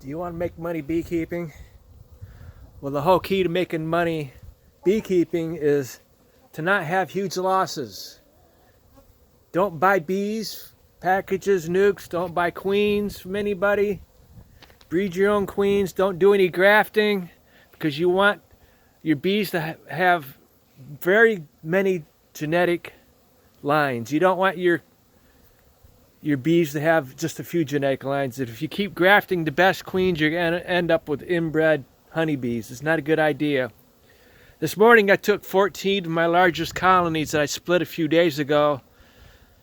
Do you want to make money beekeeping? Well, the whole key to making money beekeeping is to not have huge losses. Don't buy bees, packages, nukes. Don't buy queens from anybody. Breed your own queens. Don't do any grafting because you want your bees to have very many genetic lines. You don't want your bees to have just a few genetic lines. If you keep grafting the best queens, you're going to end up with inbred honeybees. It's not a good idea. This morning I took 14 of my largest colonies that I split a few days ago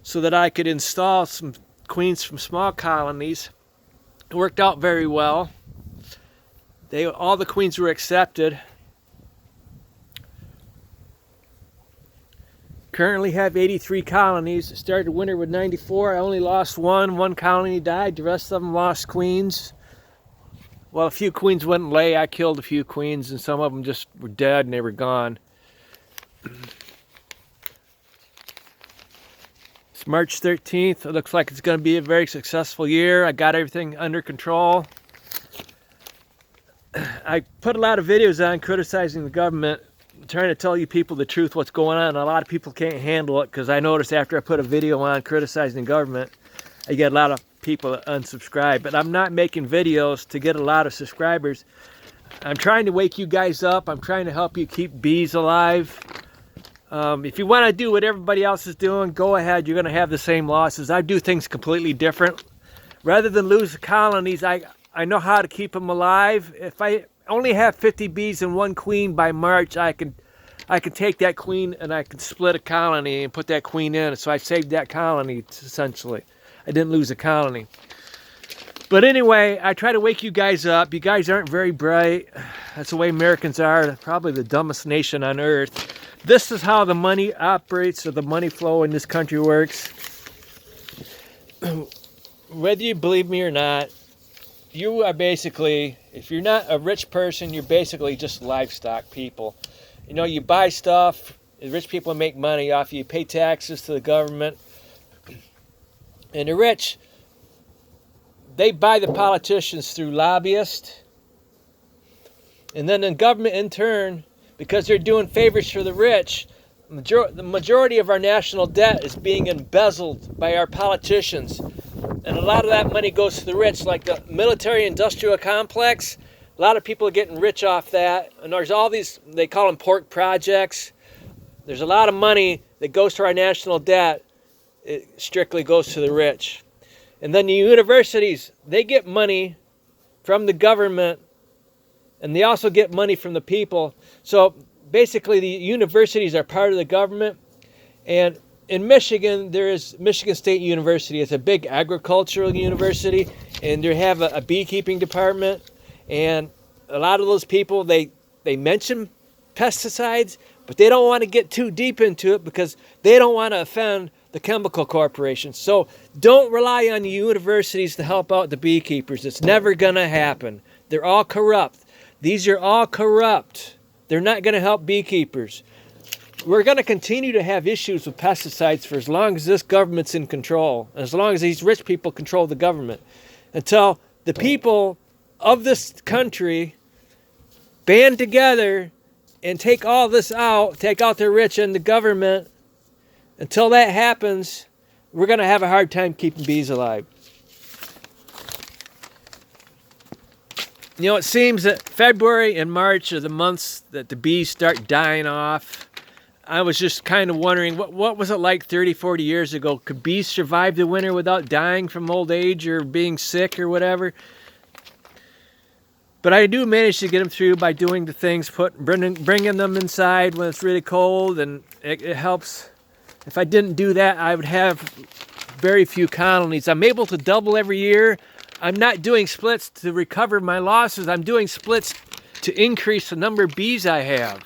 so that I could install some queens from small colonies. It worked out very well. All the queens were accepted. Currently have 83 colonies. Started winter with 94. I only lost one. One colony died. The rest of them lost queens. Well, a few queens wouldn't lay. I killed a few queens, and some of them just were dead and they were gone. It's March 13th. It looks like it's going to be a very successful year. I got everything under control. I put a lot of videos on criticizing the government, trying to tell you people the truth, what's going on. A lot of people can't handle it because I noticed after I put a video on criticizing the government, I get a lot of people that unsubscribe. But I'm not making videos to get a lot of subscribers. I'm trying to wake you guys up. I'm trying to help you keep bees alive. If you want to do what everybody else is doing, go ahead. You're going to have the same losses. I do things completely different. Rather than lose the colonies, I know how to keep them alive. If I only have 50 bees and one queen by March, I can take that queen and I can split a colony and put that queen in. So I saved that colony, essentially. I didn't lose a colony. But anyway, I try to wake you guys up. You guys aren't very bright. That's the way Americans are. Probably the dumbest nation on earth. This is how the money operates, or the money flow in this country works. Whether you believe me or not, you are basically, if you're not a rich person, you're basically just livestock people. You know, you buy stuff, the rich people make money off you pay taxes to the government. And the rich, they buy the politicians through lobbyists. And then the government in turn, because they're doing favors for the rich, the majority of our national debt is being embezzled by our politicians. And a lot of that money goes to the rich, like the military-industrial complex. A lot of people are getting rich off that. And there's all these, they call them pork projects. There's a lot of money that goes to our national debt. It strictly goes to the rich. And then the universities, they get money from the government, and they also get money from the people. So basically the universities are part of the government. And in Michigan, there is Michigan State University. It's a big agricultural university, and they have a beekeeping department. And a lot of those people, they mention pesticides, but they don't want to get too deep into it because they don't want to offend the chemical corporations. So don't rely on the universities to help out the beekeepers. It's never going to happen. They're all corrupt. These are all corrupt. They're not going to help beekeepers. We're going to continue to have issues with pesticides for as long as this government's in control, as long as these rich people control the government, until the people of this country band together and take all this out, take out the rich and the government. Until that happens, we're going to have a hard time keeping bees alive. You know, it seems that February and March are the months that the bees start dying off. I was just kind of wondering, what was it like 30, 40 years ago? Could bees survive the winter without dying from old age or being sick or whatever? But I do manage to get them through by doing the things, bringing them inside when it's really cold, and it helps. If I didn't do that, I would have very few colonies. I'm able to double every year. I'm not doing splits to recover my losses. I'm doing splits to increase the number of bees I have.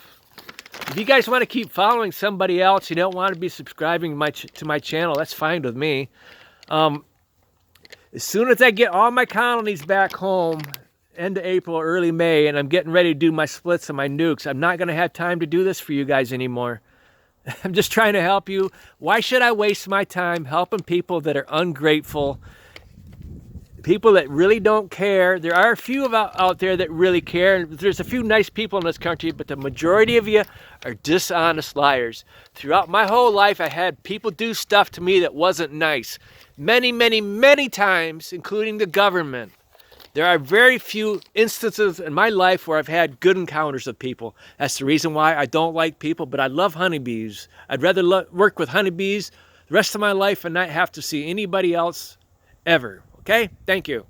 If you guys want to keep following somebody else, you don't want to be subscribing to my channel, that's fine with me. As soon as I get all my colonies back home, end of April, early May, and I'm getting ready to do my splits and my nukes, I'm not going to have time to do this for you guys anymore. I'm just trying to help you. Why should I waste my time helping people that are ungrateful People that really don't care. There are a few out there that really care, and there's a few nice people in this country, but the majority of you are dishonest liars. Throughout my whole life, I had people do stuff to me that wasn't nice. Many, many, many times, including the government. There are very few instances in my life where I've had good encounters with people. That's the reason why I don't like people, but I love honeybees. I'd rather work with honeybees the rest of my life and not have to see anybody else ever. Okay? Thank you.